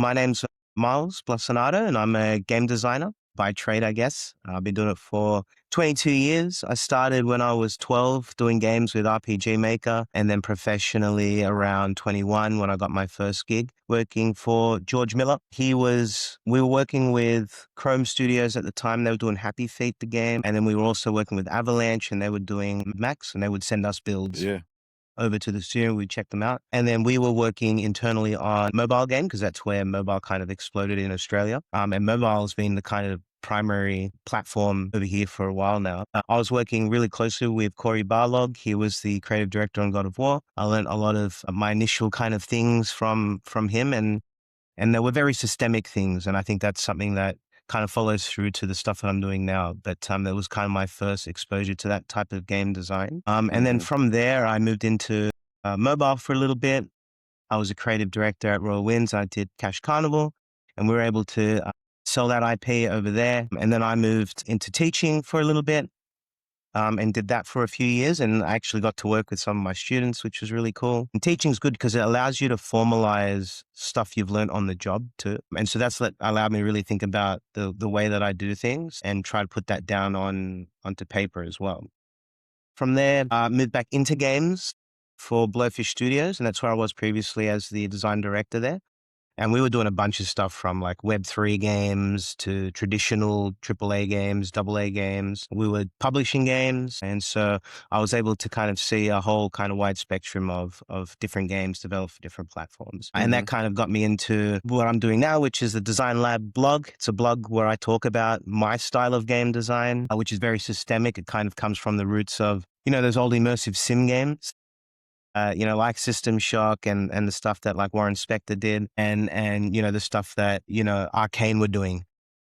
My name's Myles Blasonato, and I'm a game designer by trade, I guess. I've been doing it for 22 years. I started when I was 12 doing games with RPG Maker, and then professionally around 21 when I got my first gig working for George Miller. We were working with Chrome Studios at the time. They were doing Happy Feet, the game. And then we were also working with Avalanche, and they were doing Max, and they would send us builds Yeah. over to the studio. We'd check them out. And then we were working internally on mobile game because that's where mobile kind of exploded in Australia. And mobile has been the kind of primary platform over here for a while now. I was working really closely with Corey Barlog. He was the creative director on God of War. I learned a lot of my initial kind of things from him, and they were very systemic things. And I think that's something that kind of follows through to the stuff that I'm doing now. But that was kind of my first exposure to that type of game design. And then from there, I moved into mobile for a little bit. I was a creative director at Royal Winds. I did Cash Carnival, and we were able to sell that IP over there. And then I moved into teaching for a little bit. And did that for a few years, and I actually got to work with some of my students, which was really cool. And teaching's good because it allows you to formalize stuff you've learned on the job too. And so that's what allowed me to really think about the way that I do things and try to put that down onto paper as well. From there, I moved back into games for Blowfish Studios, and that's where I was previously as the design director there. And we were doing a bunch of stuff from like Web3 games to traditional AAA games, AA games. We were publishing games. And so I was able to kind of see a whole kind of wide spectrum of different games developed for different platforms. And that kind of got me into what I'm doing now, which is the Design Lab blog. It's a blog where I talk about my style of game design, which is very systemic. It kind of comes from the roots of, those old immersive sim games. Like System Shock and the stuff that like Warren Spector did and the stuff that, Arcane were doing,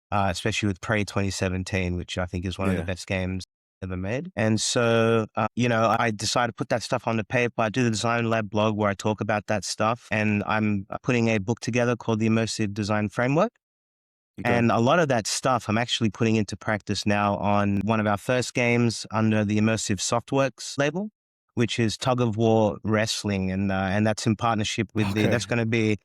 especially with Prey 2017, which I think is one of the best games ever made. And so, I decided to put that stuff on the paper. I do the Design Lab blog where I talk about that stuff, and I'm putting a book together called the Immersive Design Framework. Okay. And a lot of that stuff I'm actually putting into practice now on one of our first games under the Immersive Softworks label, which is Tug of War Wrestling. And that's in partnership with that's going to be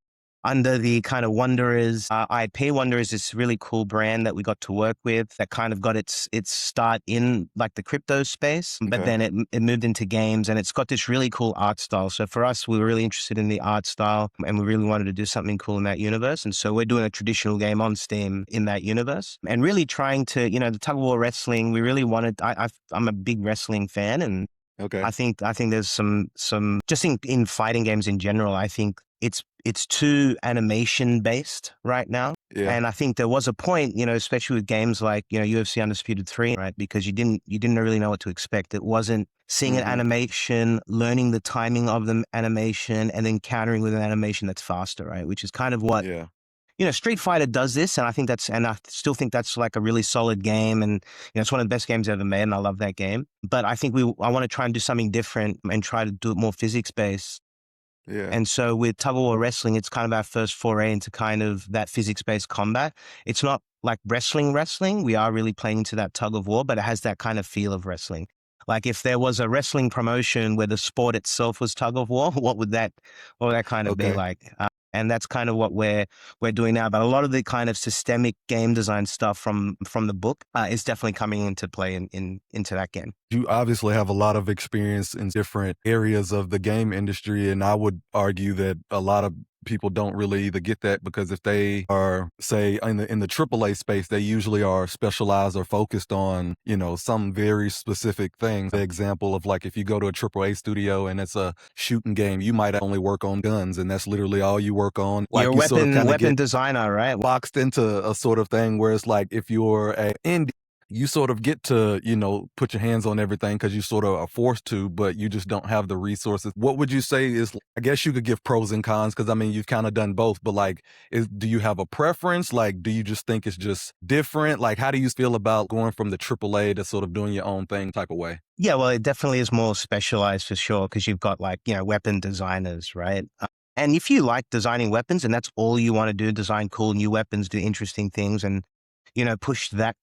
under the kind of Wanderers IP. Wanderers is this really cool brand that we got to work with that kind of got its start in like the crypto space, but then it moved into games, and it's got this really cool art style. So for us, we were really interested in the art style, and we really wanted to do something cool in that universe. And so we're doing a traditional game on Steam in that universe, and really trying to, the Tug of War Wrestling, we really wanted, I'm a big wrestling fan, and I think there's some just in fighting games in general, I think it's too animation based right now. Yeah. And I think there was a point, especially with games like, UFC Undisputed 3, right? Because you didn't really know what to expect. It wasn't seeing an animation, learning the timing of the animation, and then countering with an animation that's faster, right? Which is kind of what Street Fighter does this, and I still think that's like a really solid game, and it's one of the best games ever made, and I love that game. But I think I want to try and do something different and try to do it more physics based. Yeah. And so with Tug of War Wrestling, it's kind of our first foray into kind of that physics based combat. It's not like wrestling. We are really playing into that tug of war, but it has that kind of feel of wrestling. Like if there was a wrestling promotion where the sport itself was tug of war, what would that kind of be like? And that's kind of what we're doing now. But a lot of the kind of systemic game design stuff from the book is definitely coming into play into that game. You obviously have a lot of experience in different areas of the game industry, and I would argue that a lot of people don't really either get that, because if they are, say, in the AAA space, they usually are specialized or focused on, some very specific things. The example of like if you go to a AAA studio and it's a shooting game, you might only work on guns, and that's literally all you work on. Like you're a weapon designer, right? Boxed into a sort of thing where it's like if you're a indie, you sort of get to, put your hands on everything because you sort of are forced to, but you just don't have the resources. What would you say is, I guess you could give pros and cons, because I mean, you've kind of done both, but like, do you have a preference? Like, do you just think it's just different? Like, how do you feel about going from the AAA to sort of doing your own thing type of way? Yeah, well, it definitely is more specialized for sure, because you've got like, weapon designers, right? And if you like designing weapons and that's all you want to do, design cool new weapons, do interesting things, and push that,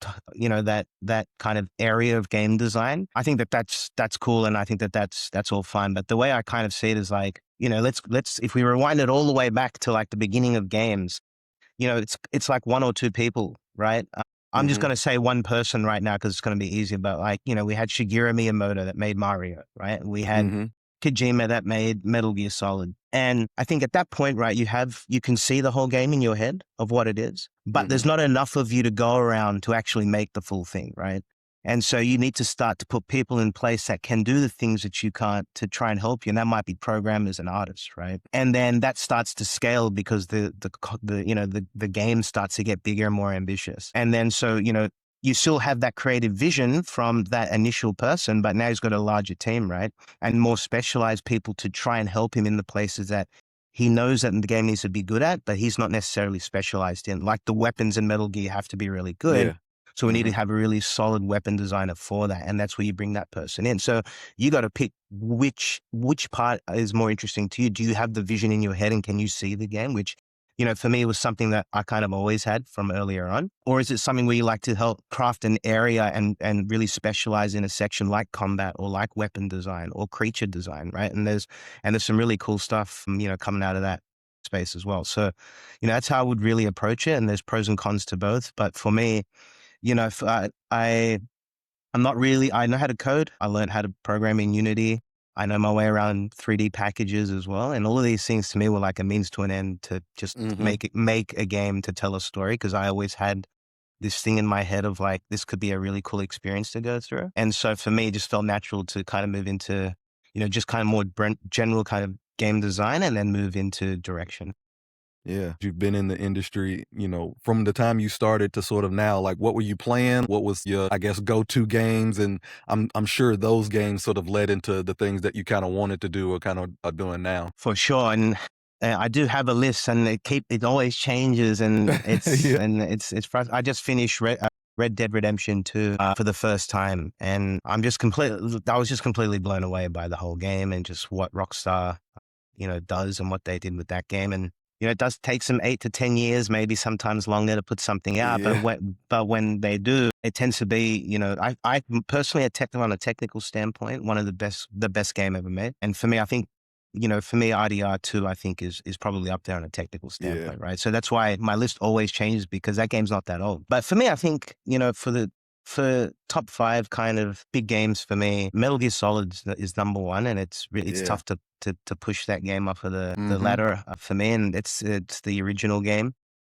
that kind of area of game design, I think that's cool. And I think that's all fine. But the way I kind of see it is like, let's, if we rewind it all the way back to like the beginning of games, it's like one or two people, right? I'm just Mhm. going to say one person right now because it's going to be easier. But like, we had Shigeru Miyamoto that made Mario, right? We had Mhm. Kojima that made Metal Gear Solid. And I think at that point, right, you can see the whole game in your head of what it is, but there's Mhm. not enough of you to go around to actually make the full thing, right? And so you need to start to put people in place that can do the things that you can't to try and help you. And that might be programmers and artists, right? And then that starts to scale because the game starts to get bigger and more ambitious. And then so, you still have that creative vision from that initial person, but now he's got a larger team, right? And more specialized people to try and help him in the places that he knows that the game needs to be good at, but he's not necessarily specialized in. Like the weapons in Metal Gear have to be really good. Yeah. So we need to Mhm. have a really solid weapon designer for that. And that's where you bring that person in. So you got to pick which part is more interesting to you. Do you have the vision in your head and can you see the game? Which, for me, it was something that I kind of always had from earlier on. Or is it something where you like to help craft an area and really specialize in a section like combat or like weapon design or creature design, right? And there's some really cool stuff, coming out of that space as well. So, that's how I would really approach it. And there's pros and cons to both. But for me, if I'm not really, I know how to code. I learned how to program in Unity. I know my way around 3D packages as well. And all of these things to me were like a means to an end to just Mhm. make a game to tell a story. Cause I always had this thing in my head of like, this could be a really cool experience to go through. And so for me, it just felt natural to kind of move into, just kind of more general kind of game design and then move into direction. Yeah. You've been in the industry, from the time you started to sort of now, like, what were you playing? What was your, I guess, go-to games? And I'm sure those games sort of led into the things that you kinda wanted to do or kinda are doing now. For sure, and I do have a list, and it always changes, and Yeah. I just finished Red Dead Redemption 2 for the first time, and I was just completely blown away by the whole game and just what Rockstar does and what they did with that game. And, it does take some 8 to 10 years, maybe sometimes longer to put something out. Yeah. But when they do, it tends to be, I personally, on a technical standpoint, one of the best game ever made. And for me, I think, for me, IDR2, I think is probably up there on a technical Yeah. standpoint, right? So that's why my list always changes because that game's not that old. But for me, I think, for top five kind of big games for me, Metal Gear Solid is number one, and it's Yeah. tough to push that game off of the Mhm. ladder for me, and it's the original game.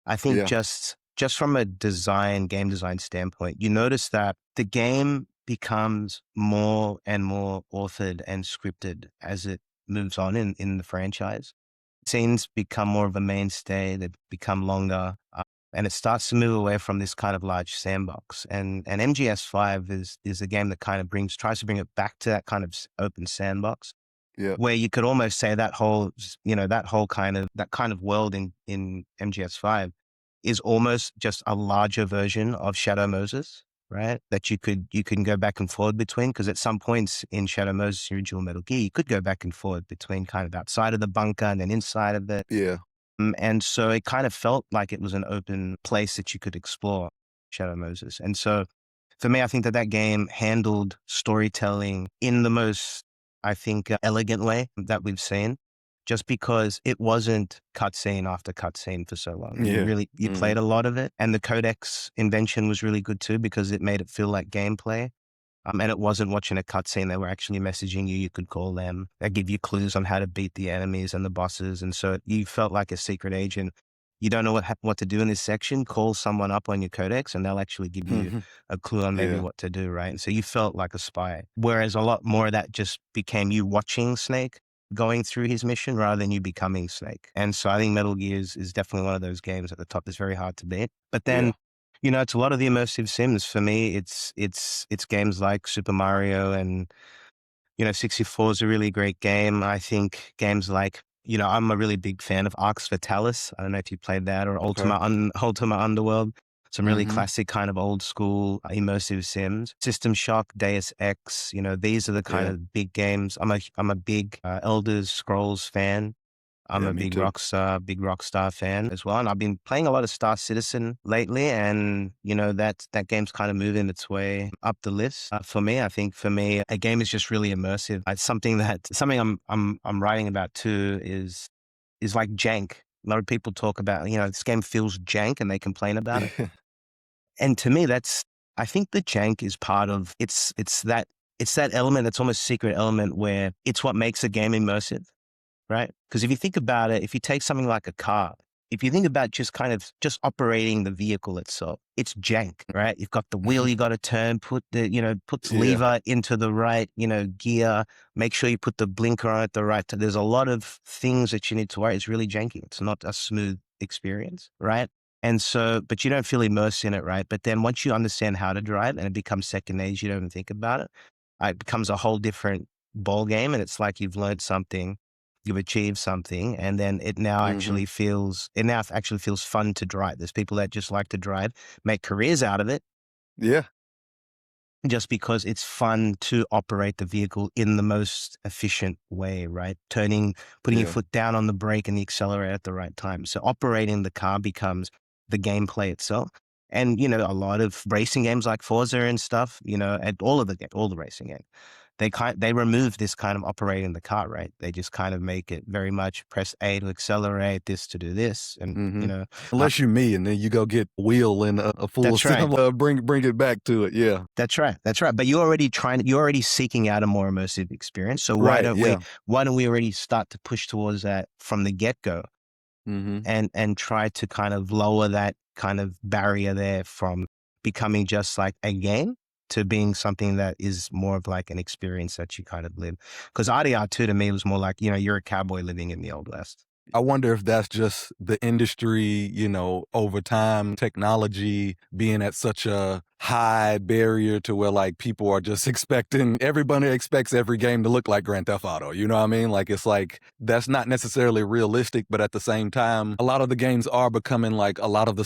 I think Yeah. just from a game design standpoint, you notice that the game becomes more and more authored and scripted as it moves on in the franchise. Scenes become more of a mainstay. They become longer. And it starts to move away from this kind of large sandbox. And MGS5 is a game that kind of tries to bring it back to that kind of open sandbox Yeah. where you could almost say that kind of world in MGS5 is almost just a larger version of Shadow Moses, right? That you can go back and forward between, because at some points in Shadow Moses, the original Metal Gear, you could go back and forward between kind of outside of the bunker and then inside of it. Yeah. And so it kind of felt like it was an open place that you could explore, Shadow Moses. And so for me, I think that game handled storytelling in the most, I think, elegant way that we've seen, just because it wasn't cutscene after cutscene for so long. Yeah. You played Mhm. a lot of it. And the codex invention was really good too, because it made it feel like gameplay. And it wasn't watching a cutscene. They were actually messaging you. You could call them. They give you clues on how to beat the enemies and the bosses. And so you felt like a secret agent. You don't know what to do in this section. Call someone up on your codex and they'll actually give you Mhm. a clue on maybe Yeah. what to do, right? And so you felt like a spy. Whereas a lot more of that just became you watching Snake going through his mission rather than you becoming Snake. And so I think Metal Gear is definitely one of those games at the top that's very hard to beat. But Yeah. then it's a lot of the immersive sims. For me, it's games like Super Mario and 64 is a really great game. I think games like I'm a really big fan of Arx Fatalis. I don't know if you played that, or Okay. Ultima Underworld. Some really Mhm. classic kind of old school immersive sims. System Shock, Deus Ex. These are the kind Yeah. of big games. I'm a big Elder Scrolls fan. I'm Yeah, a me too. big Rockstar fan as well. And I've been playing a lot of Star Citizen lately. And, that game's kind of moving its way up the list. For me, I think for me, a game is just really immersive. It's something I'm writing about too is like jank. A lot of people talk about, this game feels jank and they complain about it. And to me, I think the jank is part of, it's that element that's almost secret element where it's what makes a game immersive, right? Because if you think about it, if you take something like a car, if you think about just operating the vehicle itself, it's jank, right? You've got the wheel you got to turn, put the Yeah. lever into the right, gear, make sure you put the blinker on at the right time. There's a lot of things that you need to worry. It's really janky. It's not a smooth experience, right? And so, but you don't feel immersed in it, right? But then once you understand how to drive and it becomes second nature, you don't even think about it. It becomes a whole different ball game, and it's like you've learned something, you've achieved something, and then it now Mhm. actually feels fun to drive. There's people that just like to drive, make careers out of it, Yeah. just because it's fun to operate the vehicle in the most efficient way, right? Putting your Yeah. foot down on the brake and the accelerator at the right time. So operating the car becomes the gameplay itself. And, a lot of racing games like Forza and stuff, and all the racing games, they remove this kind of operating the car, right? They just kind of make it very much press A to accelerate, this to do this. And, Mhm. Unless you me, and then you go get wheel and a full that's right. sim, bring it back to it. Yeah. That's right. That's right. But you're already seeking out a more immersive experience. So why Right. don't we Yeah. why don't we already start to push towards that from the get-go, Mhm. and try to kind of lower that kind of barrier there from becoming just like a game to being something that is more of like an experience that you kind of live. Because RDR2 to me was more like, you're a cowboy living in the Old West. I wonder if that's just the industry, over time, technology being at such a high barrier to where like people are just everybody expects every game to look like Grand Theft Auto. You know what I mean? Like it's like that's not necessarily realistic, but at the same time, a lot of the games are becoming like a lot of the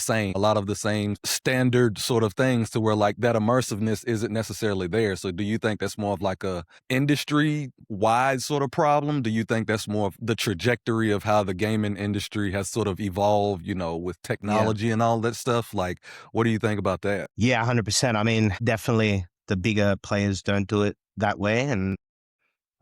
same standard sort of things to where like that immersiveness isn't necessarily there. So do you think that's more of like a industry wide sort of problem? Do you think that's more of the trajectory of how the gaming industry has sort of evolved, with Yeah. technology and all that stuff? Like, what do you think about that? Yeah, 100%. I mean, definitely the bigger players don't do it that way. And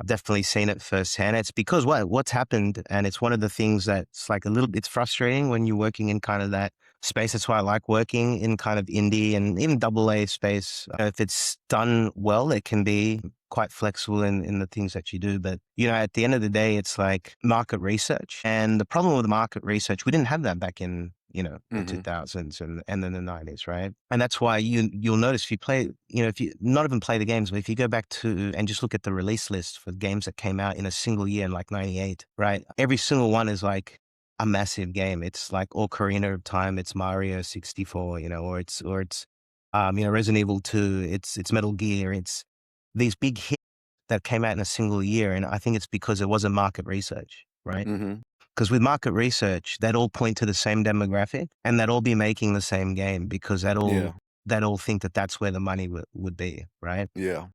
I've definitely seen it firsthand. It's because what's happened, and it's one of the things that's like it's frustrating when you're working in kind of that space. That's why I like working in kind of indie and even double A space. If it's done well, it can be quite flexible in the things that you do. But, at the end of the day, it's like market research. And the problem with market research, we didn't have that back in, the Mhm. 2000s and then the 90s, right? And that's why you'll notice if you play, if you not even play the games, but if you go back to and just look at the release list for games that came out in a single year in like 98, right? Every single one is like a massive game. It's like Ocarina of Time, it's Mario 64, or it's Resident Evil 2, it's Metal Gear, it's these big hits that came out in a single year. And I think it's because it wasn't market research, right? Mhm. Because with market research, they'd all point to the same demographic and they'd all be making the same game because Yeah. they'd all think that that's where the money would be, right? Yeah.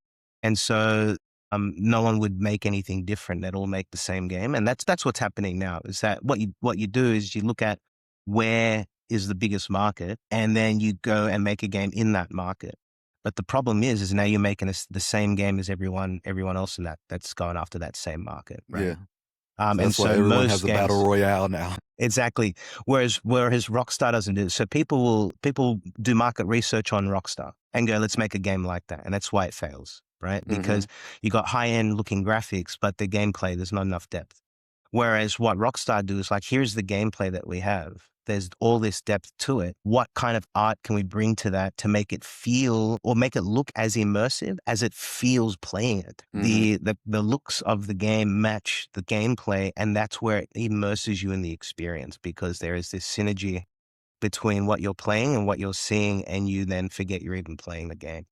And so no one would make anything different. They'd all make the same game, and that's what's happening now. Is that what you do is you look at where is the biggest market, and then you go and make a game in that market. But the problem is now you're making the same game as everyone else in that's going after that same market, right? Yeah. So And that's why so everyone has most a battle games. royale now. Exactly. Whereas Rockstar doesn't do it. So people do market research on Rockstar and go, let's make a game like that. And that's why it fails, right? Because Mhm. you got high end looking graphics, but the gameplay, there's not enough depth. Whereas what Rockstar do is like, here's the gameplay that we have. There's all this depth to it. What kind of art can we bring to that to make it feel or make it look as immersive as it feels playing it? Mhm. The looks of the game match the gameplay, and that's where it immerses you in the experience because there is this synergy between what you're playing and what you're seeing, and you then forget you're even playing the game.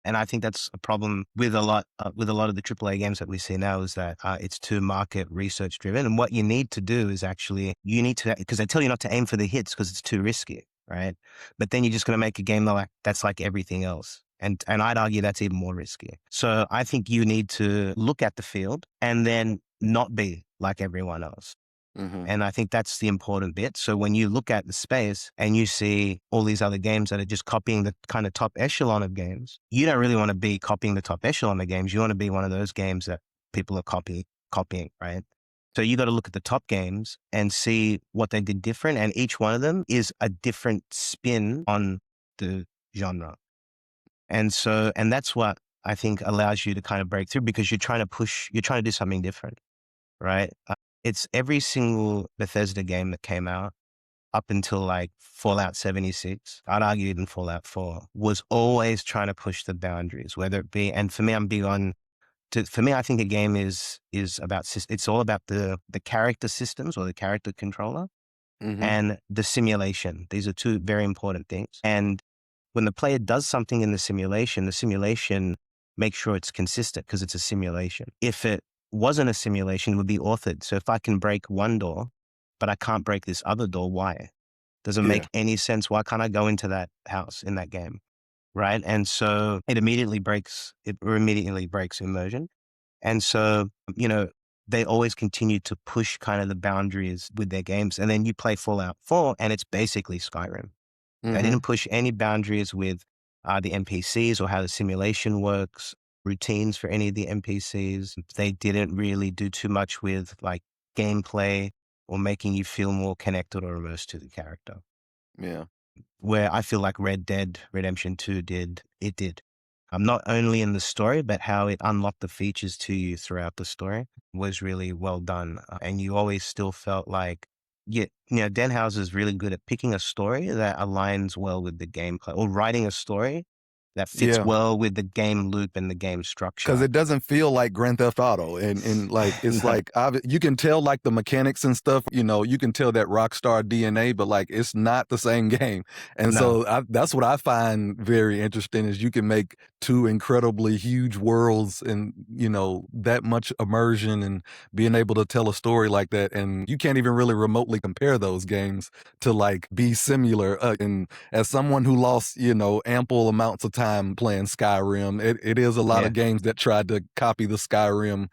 And I think that's a problem with a lot of the AAA games that we see now is that it's too market research driven. And what you need to do is actually because they tell you not to aim for the hits because it's too risky, right? But then you're just going to make a game that's like everything else. And I'd argue that's even more risky. So I think you need to look at the field and then not be like everyone else. Mhm. And I think that's the important bit. So when you look at the space and you see all these other games that are just copying the kind of top echelon of games, you don't really want to be copying the top echelon of games. You want to be one of those games that people are copying, right? So you got to look at the top games and see what they did different. And each one of them is a different spin on the genre. And that's what I think allows you to kind of break through, because you're trying to do something different, right? It's every single Bethesda game that came out up until like Fallout 76, I'd argue even Fallout 4, was always trying to push the boundaries, whether it be, and for me, I'm big on, for me, I think a game is about, it's all about the character systems or the character controller Mhm. and the simulation. These are two very important things. And when the player does something in the simulation makes sure it's consistent because it's a simulation. If it wasn't a simulation, it would be authored. So if I can break one door, but I can't break this other door, why? Doesn't Yeah. make any sense. Why can't I go into that house in that game? Right. And so it immediately breaks immersion. And so, you know, they always continue to push kind of the boundaries with their games. And then you play Fallout 4 and it's basically Skyrim. They Mhm. didn't push any boundaries with the NPCs or how the simulation works, routines for any of the NPCs. They didn't really do too much with like gameplay or making you feel more connected or immersed to the character. Yeah. Where I feel like Red Dead Redemption 2 did. Not only in the story, but how it unlocked the features to you throughout the story was really well done. And you always still felt like, yeah, you know, Den is really good at picking a story that aligns well with the gameplay, or writing a story that fits Yeah. well with the game loop and the game 'Cause structure. it doesn't feel like Grand Theft Auto, and, like, it's No, like, you can tell, like, the mechanics and stuff, you can tell that Rockstar DNA, but, like, it's not the same game, and no, so that's what I find very interesting is you can make 2 incredibly huge worlds and, that much immersion and being able to tell a story like that, and you can't even really remotely compare those games to, like, be similar, and as someone who lost, ample amounts of time playing Skyrim, it is a lot of yeah. games that tried to copy the Skyrim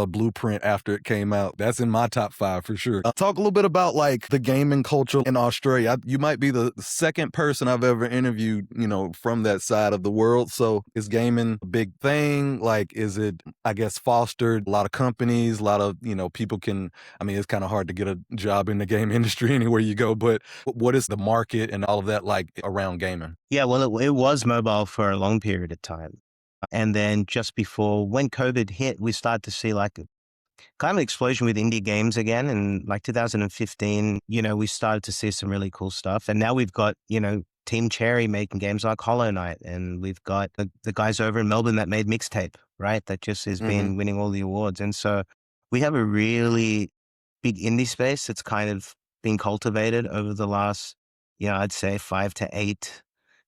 blueprint after it came out. That's in my top 5 for sure. Talk a little bit about like the gaming culture in Australia. You might be the second person I've ever interviewed, from that side of the world. So is gaming a big thing? Like, is it, I guess, fostered a lot of companies, a lot of, people can, I mean, it's kind of hard to get a job in the game industry anywhere you go, but what is the market and all of that like around gaming? Yeah, well, it was mobile for a long period of time. And then just before, when COVID hit, we started to see like kind of explosion with indie games again. And like 2015, we started to see some really cool stuff. And now we've got, Team Cherry making games like Hollow Knight. And we've got the guys over in Melbourne that made Mixtape, right? That just has Hmm. been winning all the awards. And so we have a really big indie space that's kind of been cultivated over the last, I'd say 5 to 8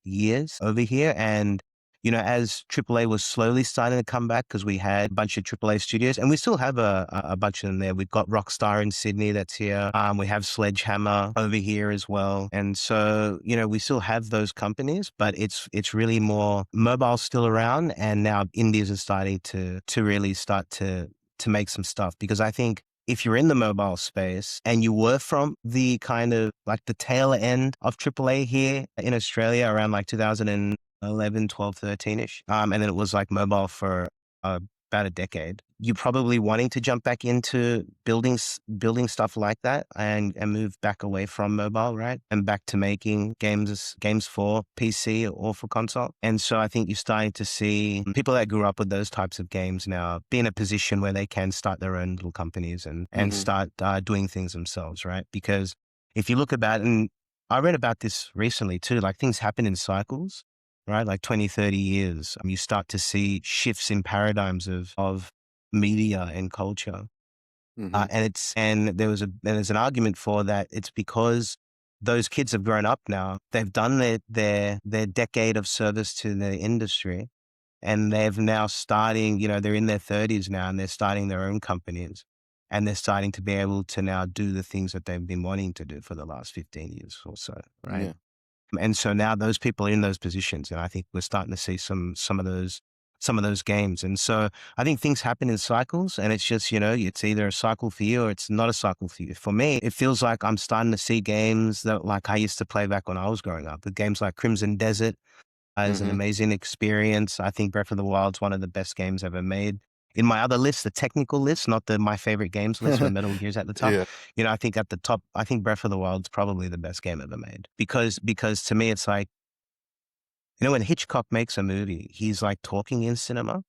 years over here. And as AAA was slowly starting to come back, because we had a bunch of AAA studios, and we still have a bunch of them there. We've got Rockstar in Sydney that's here. We have Sledgehammer over here as well. And so, we still have those companies, but it's really more mobile still around. And now indies are starting to really start to make some stuff, because I think if you're in the mobile space and you were from the kind of like the tail end of AAA here in Australia around like 2011, 12, 13-ish. And then it was like mobile for about a decade. You're probably wanting to jump back into building stuff like that and move back away from mobile, right? And back to making games for PC or for console. And so I think you're starting to see people that grew up with those types of games now be in a position where they can start their own little companies and Hmm. start doing things themselves, right? Because if you look about, and I read about this recently too, like things happen in cycles, right? Like 20, 30 years, you start to see shifts in paradigms of media and culture. Hmm. And there's an argument for that. It's because those kids have grown up now. They've done their decade of service to the industry, and they've now starting, they're in their 30s now, and they're starting their own companies, and they're starting to be able to now do the things that they've been wanting to do for the last 15 years or so, right? Yeah. And so now those people are in those positions, and I think we're starting to see some of those games. And so I think things happen in cycles, and it's just, it's either a cycle for you or it's not a cycle for you. For me, it feels like I'm starting to see games that like I used to play back when I was growing up. The games like Crimson Desert is an Hmm. amazing experience. I think Breath of the Wild's one of the best games ever made. in my other list, the technical list, not the my favorite games list where Metal Gear's at the top. Yeah. I think at the top, I think Breath of the Wild's probably the best game ever made because to me, it's like, when Hitchcock makes a movie, he's like talking in cinema,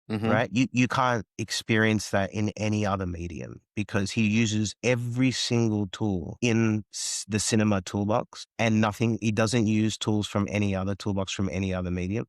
Mhm. right? You can't experience that in any other medium because he uses every single tool in the cinema toolbox and he doesn't use tools from any other toolbox from any other medium.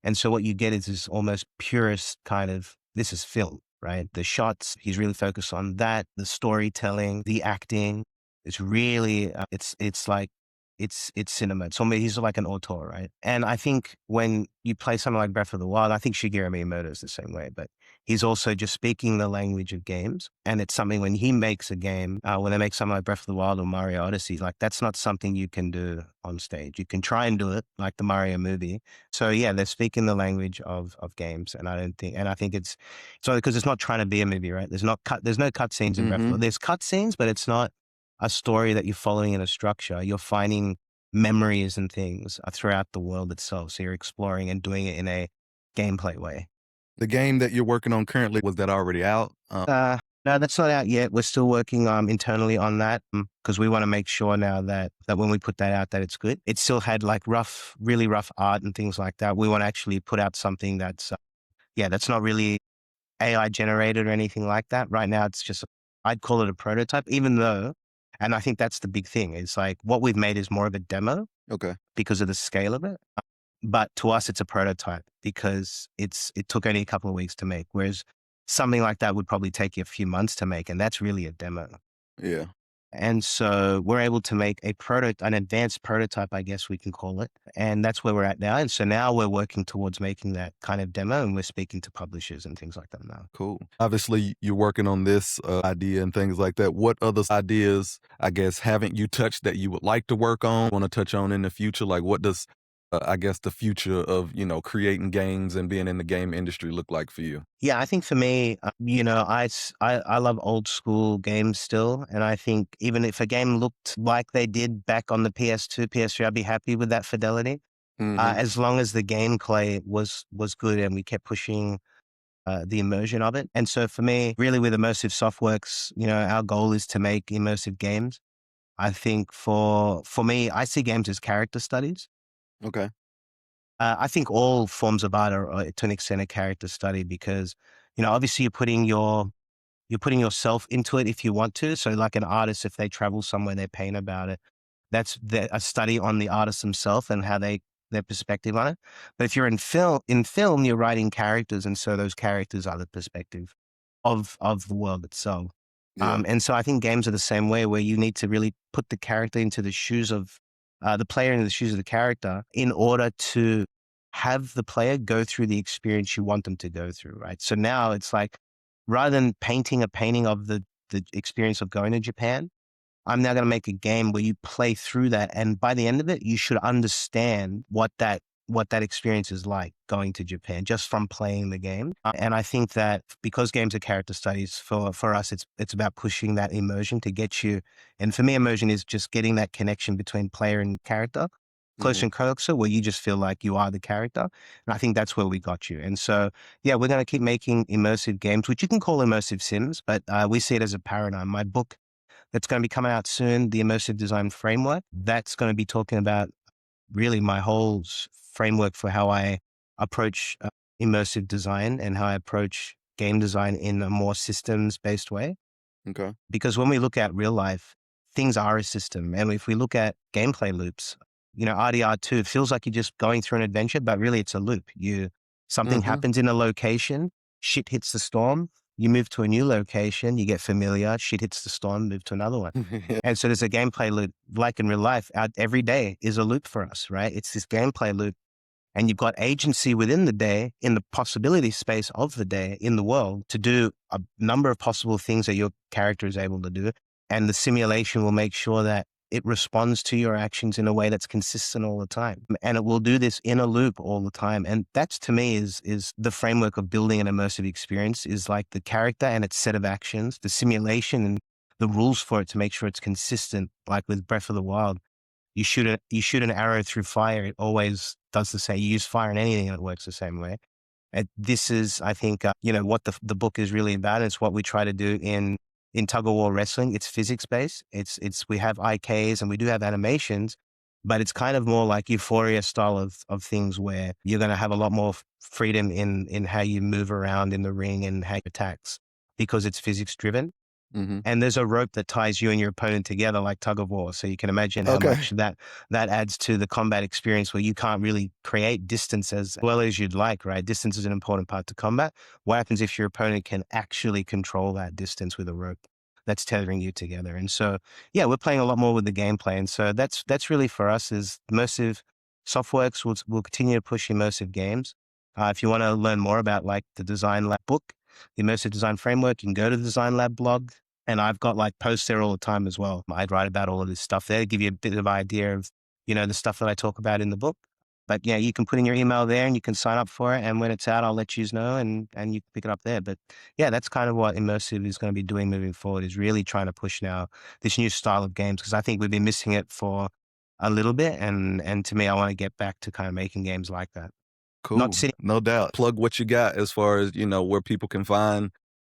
And so what you get is this almost purest kind of, this is film, right? The shots, he's really focused on that, the storytelling, the acting. It's really, it's like, it's cinema. It's almost, he's like an auteur, right? And I think when you play something like Breath of the Wild, I think Shigeru Miyamoto is the same way, but he's also just speaking the language of games. And it's something when he makes a game, when they make something like Breath of the Wild or Mario Odyssey, like that's not something you can do on stage. You can try and do it like the Mario movie. So yeah, they're speaking the language of games. And I think it's only because it's not trying to be a movie, right? There's no cut scenes in Breath of the Mhm. Wild. There's cut scenes, but it's not a story that you're following in a structure. You're finding memories and things throughout the world itself. So you're exploring and doing it in a gameplay way. The game that you're working on currently, was that already out? No, that's not out yet. We're still working internally on that because we want to make sure now that when we put that out, that it's good. It still had like really rough art and things like that. We want to actually put out something that's that's not really AI generated or anything like that. Right now, it's just, I'd call it a prototype, even though, and I think that's the big thing. It's like what we've made is more of a demo Okay. because of the scale of it. But to us, it's a prototype because it took only a couple of weeks to make, whereas something like that would probably take you a few months to make, and that's really a demo. Yeah. And so we're able to make an advanced prototype, I guess we can call it. And that's where we're at now. And so now we're working towards making that kind of demo and we're speaking to publishers and things like that now. Cool. Obviously, you're working on this idea and things like that. What other ideas, I guess, haven't you touched that you would like to work on, want to touch on in the future? Like, what does, I guess, the future of, creating games and being in the game industry look like for you? Yeah, I think for me, I love old school games still. And I think even if a game looked like they did back on the PS2, PS3, I'd be happy with that fidelity. Hmm. As long as the gameplay was good and we kept pushing the immersion of it. And so for me, really with Immersive Softworks, our goal is to make immersive games. I think for me, I see games as character studies. Okay. I think all forms of art are to an extent a character study because, obviously you're putting yourself into it if you want to. So like an artist, if they travel somewhere, they paint about it. That's a study on the artist themselves and how their perspective on it. But if you're in film, you're writing characters. And so those characters are the perspective of the world itself. Yeah. And so I think games are the same way where you need to really put the character into the shoes of the player into the shoes of the character in order to have the player go through the experience you want them to go through, right? So now it's like, rather than painting a painting of the experience of going to Japan, I'm now going to make a game where you play through that. And by the end of it, you should understand what that experience is like going to Japan just from playing the game. And I think that because games are character studies for us, it's about pushing that immersion to get you. And for me, immersion is just getting that connection between player and character closer Hmm. and closer where you just feel like you are the character. And I think that's where we got you. And so, yeah, we're going to keep making immersive games, which you can call immersive sims, but we see it as a paradigm. My book that's going to be coming out soon, the Immersive Design Framework, that's going to be talking about really my whole framework for how I approach immersive design and how I approach game design in a more systems based way. Okay. Because when we look at real life, things are a system. And if we look at gameplay loops, RDR2 feels like you're just going through an adventure, but really it's a loop. Something Hmm. happens in a location, shit hits the storm, you move to a new location, you get familiar, shit hits the storm, move to another one. And so there's a gameplay loop, like in real life, every day is a loop for us, right? It's this gameplay loop. And you've got agency within the day, in the possibility space of the day, in the world, to do a number of possible things that your character is able to do. And the simulation will make sure that it responds to your actions in a way that's consistent all the time. And it will do this in a loop all the time. And that's, to me, is the framework of building an immersive experience, is like the character and its set of actions, the simulation and the rules for it to make sure it's consistent, like with Breath of the Wild. You shoot an arrow through fire, it always does the same. You use fire in anything and it works the same way. This is, I think, what the book is really about. It's what we try to do in tug of war wrestling. It's physics based. We have IKs and we do have animations, but it's kind of more like Euphoria style of things where you're going to have a lot more freedom in how you move around in the ring and how you attacks because it's physics driven. Mhm. And there's a rope that ties you and your opponent together like tug of war. So you can imagine how Okay. much that adds to the combat experience where you can't really create distance as well as you'd like, right? Distance is an important part to combat. What happens if your opponent can actually control that distance with a rope that's tethering you together? And so, yeah, we're playing a lot more with the gameplay. And so that's really for us is immersive. Softworks will continue to push immersive games. If you want to learn more about like the design lab book, the immersive design framework, you can go to the design lab blog. And I've got like posts there all the time as well. I'd write about all of this stuff there to give you a bit of idea of, the stuff that I talk about in the book. But yeah, you can put in your email there and you can sign up for it. And when it's out, I'll let you know and you can pick it up there. But yeah, that's kind of what Immersive is going to be doing moving forward is really trying to push now this new style of games because I think we've been missing it for a little bit. And to me, I want to get back to kind of making games like that. Not Cool. sitting. No doubt. Plug what you got as far as, where people can find,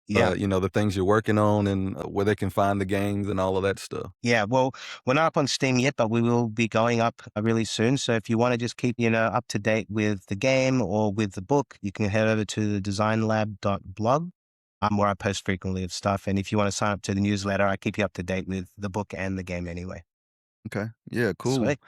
Yeah. the things you're working on and where they can find the games and all of that stuff. Yeah, well, we're not up on Steam yet, but we will be going up really soon. So if you want to just keep, up to date with the game or with the book, you can head over to the designlab.blog, where I post frequently of stuff. And if you want to sign up to the newsletter, I keep you up to date with the book and the game anyway. Okay. Yeah, cool. Sweet.